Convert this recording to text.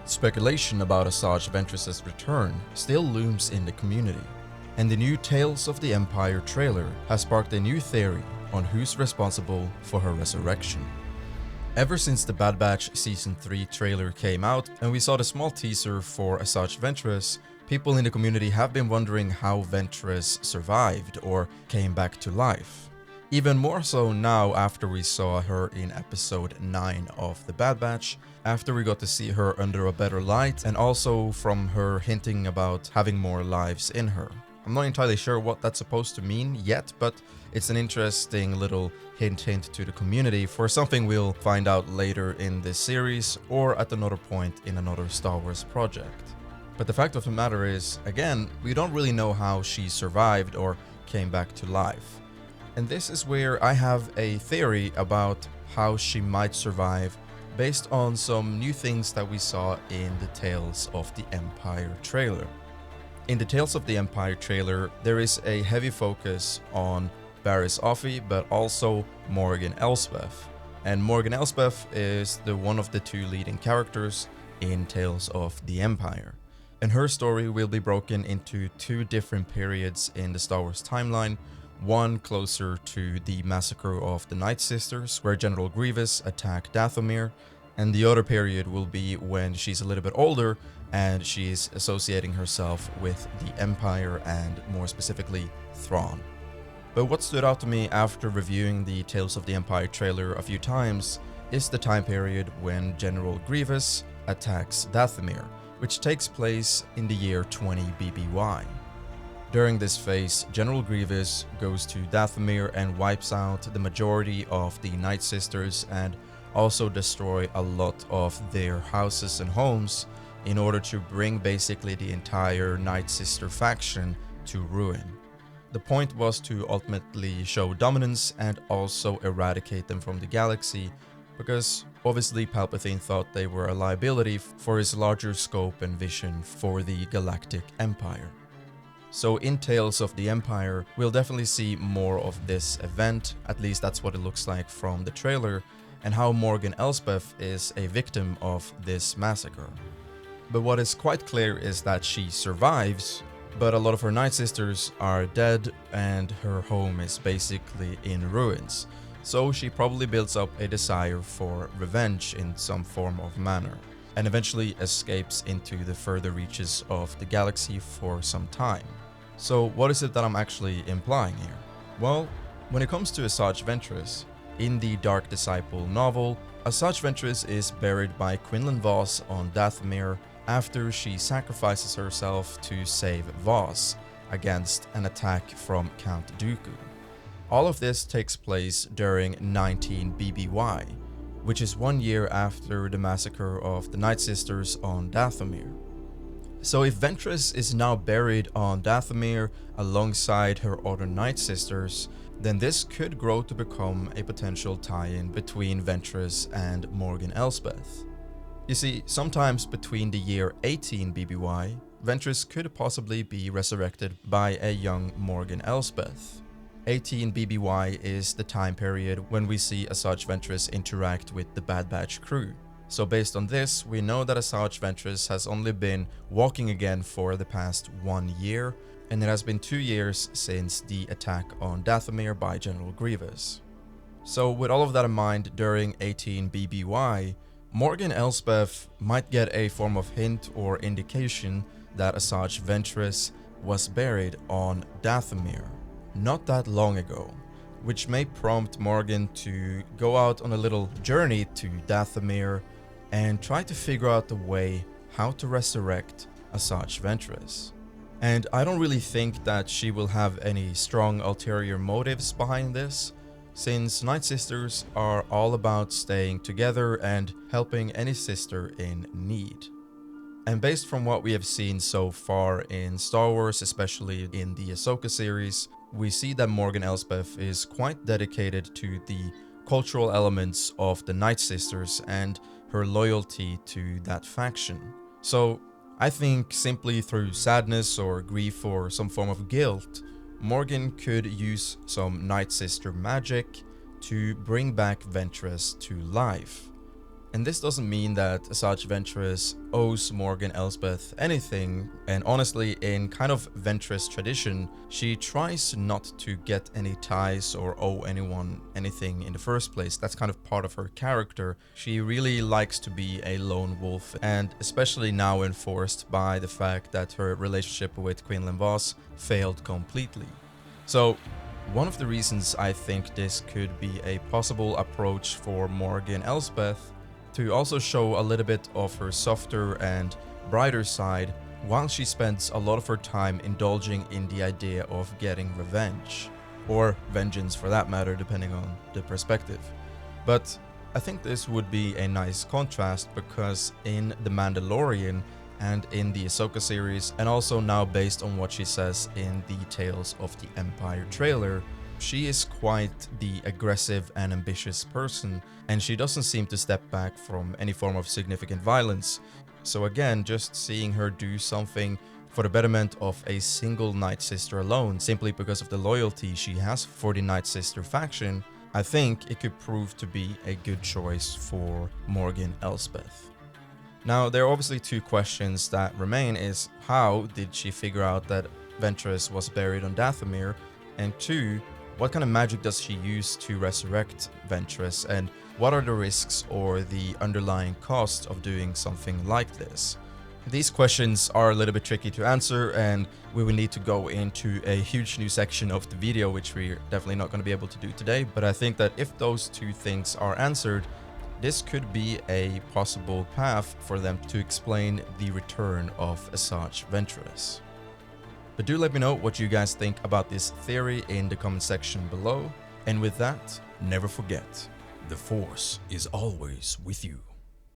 Speculation about Asajj Ventress' return still looms in the community, and the new Tales of the Empire trailer has sparked a new theory on who's responsible for her resurrection. Ever since the Bad Batch Season 3 trailer came out and we saw the small teaser for Asajj Ventress, people in the community have been wondering how Ventress survived or came back to life. Even more so now after we saw her in episode 9 of the Bad Batch, after we got to see her under a better light, and also from her hinting about having more lives in her. I'm not entirely sure what that's supposed to mean yet, but it's an interesting little hint to the community for something we'll find out later in this series or at another point in another Star Wars project. But the fact of the matter is, again, we don't really know how she survived or came back to life. And this is where I have a theory about how she might survive based on some new things that we saw in the Tales of the Empire trailer. In the Tales of the Empire trailer, there is a heavy focus on Barriss Offee, but also Morgan Elsbeth. And Morgan Elsbeth is one of the two leading characters in Tales of the Empire. And her story will be broken into two different periods in the Star Wars timeline. One closer to the massacre of the Nightsisters, where General Grievous attacked Dathomir, and the other period will be when she's a little bit older and she's associating herself with the Empire and more specifically Thrawn. But what stood out to me after reviewing the Tales of the Empire trailer a few times is the time period when General Grievous attacks Dathomir, which takes place in the year 20 BBY. During this phase, General Grievous goes to Dathomir and wipes out the majority of the Nightsisters and also destroy a lot of their houses and homes in order to bring basically the entire Nightsister faction to ruin. The point was to ultimately show dominance and also eradicate them from the galaxy, because obviously Palpatine thought they were a liability for his larger scope and vision for the Galactic Empire. So in Tales of the Empire, we'll definitely see more of this event, at least that's what it looks like from the trailer, and how Morgan Elsbeth is a victim of this massacre. But what is quite clear is that she survives, but a lot of her Nightsisters are dead and her home is basically in ruins. So she probably builds up a desire for revenge in some form of manner, and eventually escapes into the further reaches of the galaxy for some time. So what is it that I'm actually implying here? Well, when it comes to Asajj Ventress, in the Dark Disciple novel, Asajj Ventress is buried by Quinlan Vos on Dathomir after she sacrifices herself to save Vos against an attack from Count Dooku. All of this takes place during 19 BBY, which is 1 year after the massacre of the Nightsisters on Dathomir. So if Ventress is now buried on Dathomir alongside her other Nightsisters, then this could grow to become a potential tie-in between Ventress and Morgan Elsbeth. You see, sometimes between the year 18 BBY, Ventress could possibly be resurrected by a young Morgan Elsbeth. 18 BBY is the time period when we see Asajj Ventress interact with the Bad Batch crew. So based on this, we know that Asajj Ventress has only been walking again for the past 1 year, and it has been 2 years since the attack on Dathomir by General Grievous. So with all of that in mind, during 18 BBY, Morgan Elsbeth might get a form of hint or indication that Asajj Ventress was buried on Dathomir not that long ago, which may prompt Morgan to go out on a little journey to Dathomir and try to figure out a way how to resurrect Asajj Ventress. And I don't really think that she will have any strong ulterior motives behind this, since Nightsisters are all about staying together and helping any sister in need. And based from what we have seen so far in Star Wars, especially in the Ahsoka series, we see that Morgan Elsbeth is quite dedicated to the cultural elements of the Nightsisters and her loyalty to that faction. So I think simply through sadness or grief or some form of guilt, Morgan could use some Nightsister magic to bring back Ventress to life. And this doesn't mean that Asajj Ventress owes Morgan Elsbeth anything, and honestly, in kind of Ventress tradition, she tries not to get any ties or owe anyone anything in the first place. That's kind of part of her character. She really likes to be a lone wolf, and especially now enforced by the fact that her relationship with Queen Lenvas failed completely. So, one of the reasons I think this could be a possible approach for Morgan Elsbeth to also show a little bit of her softer and brighter side while she spends a lot of her time indulging in the idea of getting revenge, or vengeance for that matter, depending on the perspective. But I think this would be a nice contrast because in The Mandalorian and in the Ahsoka series, and also now based on what she says in the Tales of the Empire trailer, she is quite the aggressive and ambitious person, and she doesn't seem to step back from any form of significant violence. So again, just seeing her do something for the betterment of a single Nightsister alone, simply because of the loyalty she has for the Nightsister faction, I think it could prove to be a good choice for Morgan Elsbeth. Now, there are obviously two questions that remain: is how did she figure out that Ventress was buried on Dathomir, and two, what kind of magic does she use to resurrect Ventress, and what are the risks or the underlying cost of doing something like this? These questions are a little bit tricky to answer, and we will need to go into a huge new section of the video, which we're definitely not going to be able to do today. But I think that if those two things are answered, this could be a possible path for them to explain the return of Asajj Ventress. But do let me know what you guys think about this theory in the comment section below. And with that, never forget, the Force is always with you.